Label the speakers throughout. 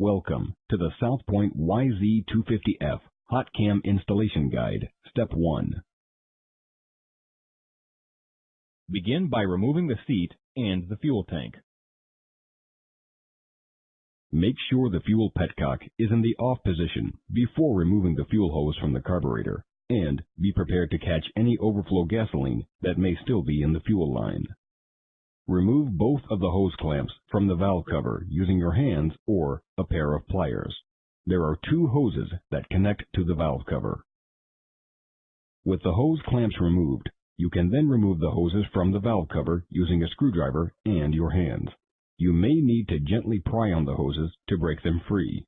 Speaker 1: Welcome to the South Point YZ250F Hot Cam Installation Guide, Step 1. Begin by removing the seat and the fuel tank. Make sure the fuel petcock is in the off position before removing the fuel hose from the carburetor, and be prepared to catch any overflow gasoline that may still be in the fuel line. Remove both of the hose clamps from the valve cover using your hands or a pair of pliers. There are two hoses that connect to the valve cover. With the hose clamps removed, you can then remove the hoses from the valve cover using a screwdriver and your hands. You may need to gently pry on the hoses to break them free.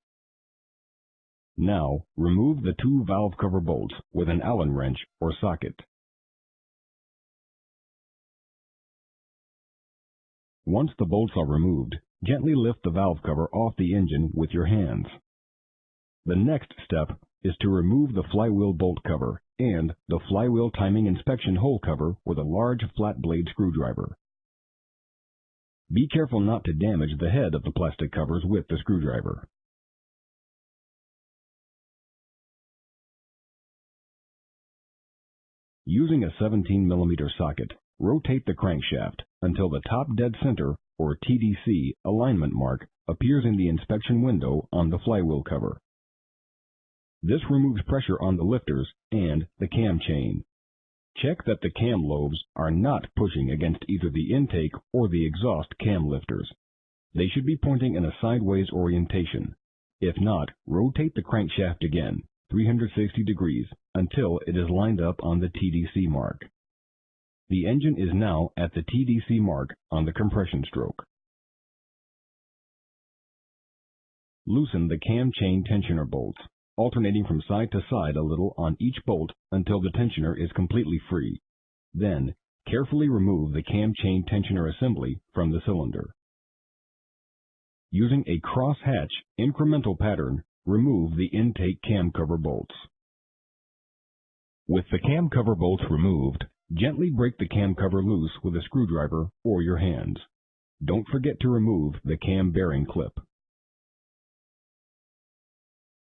Speaker 1: Now, remove the two valve cover bolts with an Allen wrench or socket. Once the bolts are removed, gently lift the valve cover off the engine with your hands. The next step is to remove the flywheel bolt cover and the flywheel timing inspection hole cover with a large flat blade screwdriver. Be careful not to damage the head of the plastic covers with the screwdriver. Using a 17 mm socket, rotate the crankshaft until the top dead center, or TDC, alignment mark appears in the inspection window on the flywheel cover. This removes pressure on the lifters and the cam chain. Check that the cam lobes are not pushing against either the intake or the exhaust cam lifters. They should be pointing in a sideways orientation. If not, rotate the crankshaft again, 360 degrees, until it is lined up on the TDC mark. The engine is now at the TDC mark on the compression stroke. Loosen the cam chain tensioner bolts, alternating from side to side a little on each bolt until the tensioner is completely free. Then, carefully remove the cam chain tensioner assembly from the cylinder. Using a cross-hatch incremental pattern, remove the intake cam cover bolts. With the cam cover bolts removed, gently break the cam cover loose with a screwdriver or your hands. Don't forget to remove the cam bearing clip.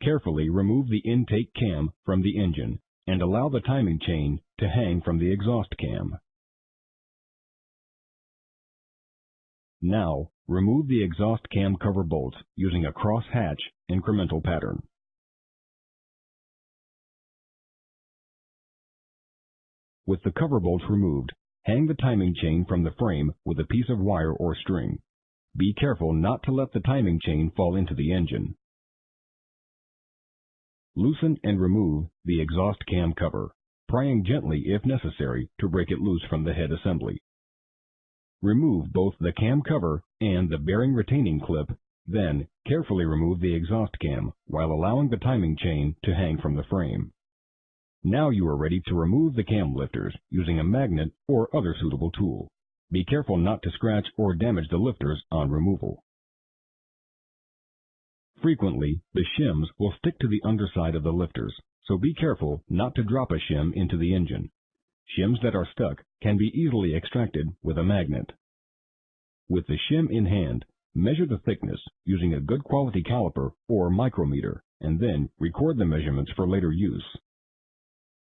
Speaker 1: Carefully remove the intake cam from the engine and allow the timing chain to hang from the exhaust cam. Now, remove the exhaust cam cover bolts using a cross-hatch incremental pattern. With the cover bolts removed, hang the timing chain from the frame with a piece of wire or string. Be careful not to let the timing chain fall into the engine. Loosen and remove the exhaust cam cover, prying gently if necessary to break it loose from the head assembly. Remove both the cam cover and the bearing retaining clip, then carefully remove the exhaust cam while allowing the timing chain to hang from the frame. Now you are ready to remove the cam lifters using a magnet or other suitable tool. Be careful not to scratch or damage the lifters on removal. Frequently, the shims will stick to the underside of the lifters, so be careful not to drop a shim into the engine. Shims that are stuck can be easily extracted with a magnet. With the shim in hand, measure the thickness using a good quality caliper or micrometer, and then record the measurements for later use.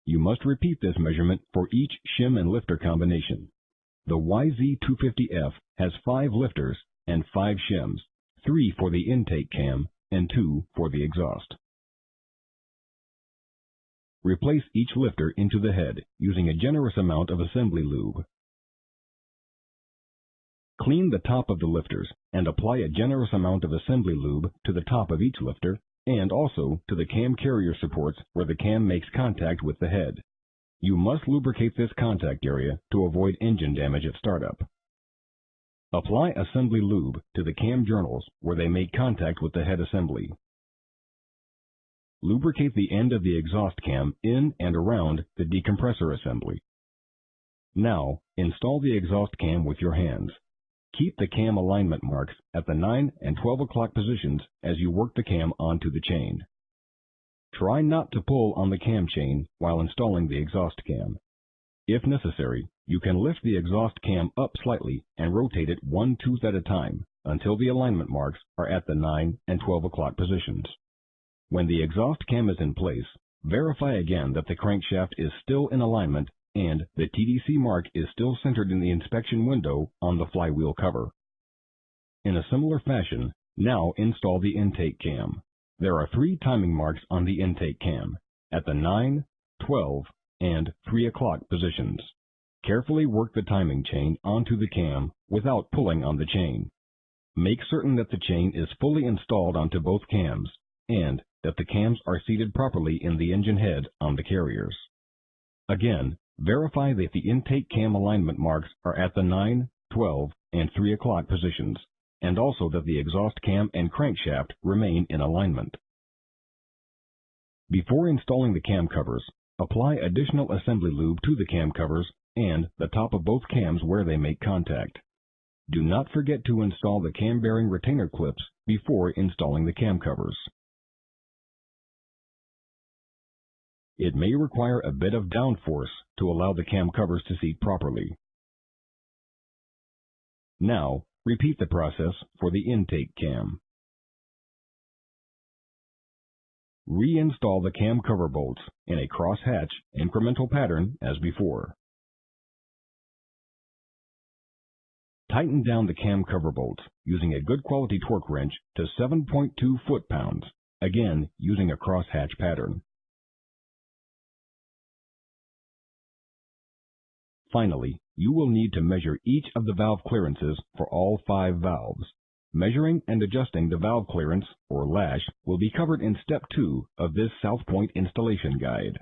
Speaker 1: You must repeat this measurement for each shim and lifter combination. The YZ250F has 5 lifters and 5 shims, 3 for the intake cam and 2 for the exhaust. Replace each lifter into the head using a generous amount of assembly lube. Clean the top of the lifters and apply a generous amount of assembly lube to the top of each lifter and also to the cam carrier supports where the cam makes contact with the head. You must lubricate this contact area to avoid engine damage at startup. Apply assembly lube to the cam journals where they make contact with the head assembly. Lubricate the end of the exhaust cam in and around the decompressor assembly. Now, install the exhaust cam with your hands. Keep the cam alignment marks at the 9 and 12 o'clock positions as you work the cam onto the chain. Try not to pull on the cam chain while installing the exhaust cam. If necessary, you can lift the exhaust cam up slightly and rotate it one tooth at a time until the alignment marks are at the 9 and 12 o'clock positions. When the exhaust cam is in place, verify again that the crankshaft is still in alignment and the TDC mark is still centered in the inspection window on the flywheel cover. In a similar fashion, now install the intake cam. There are 3 timing marks on the intake cam, at the 9, 12, and 3 o'clock positions. Carefully work the timing chain onto the cam without pulling on the chain. Make certain that the chain is fully installed onto both cams and that the cams are seated properly in the engine head on the carriers. Again, verify that the intake cam alignment marks are at the 9, 12, and 3 o'clock positions, and also that the exhaust cam and crankshaft remain in alignment. Before installing the cam covers, apply additional assembly lube to the cam covers and the top of both cams where they make contact. Do not forget to install the cam bearing retainer clips before installing the cam covers. It may require a bit of downforce to allow the cam covers to seat properly. Now, repeat the process for the intake cam. Reinstall the cam cover bolts in a cross-hatch incremental pattern as before. Tighten down the cam cover bolts using a good quality torque wrench to 7.2 foot-pounds, again using a cross-hatch pattern. Finally, you will need to measure each of the valve clearances for all 5 valves. Measuring and adjusting the valve clearance, or lash, will be covered in Step 2 of this South Point installation guide.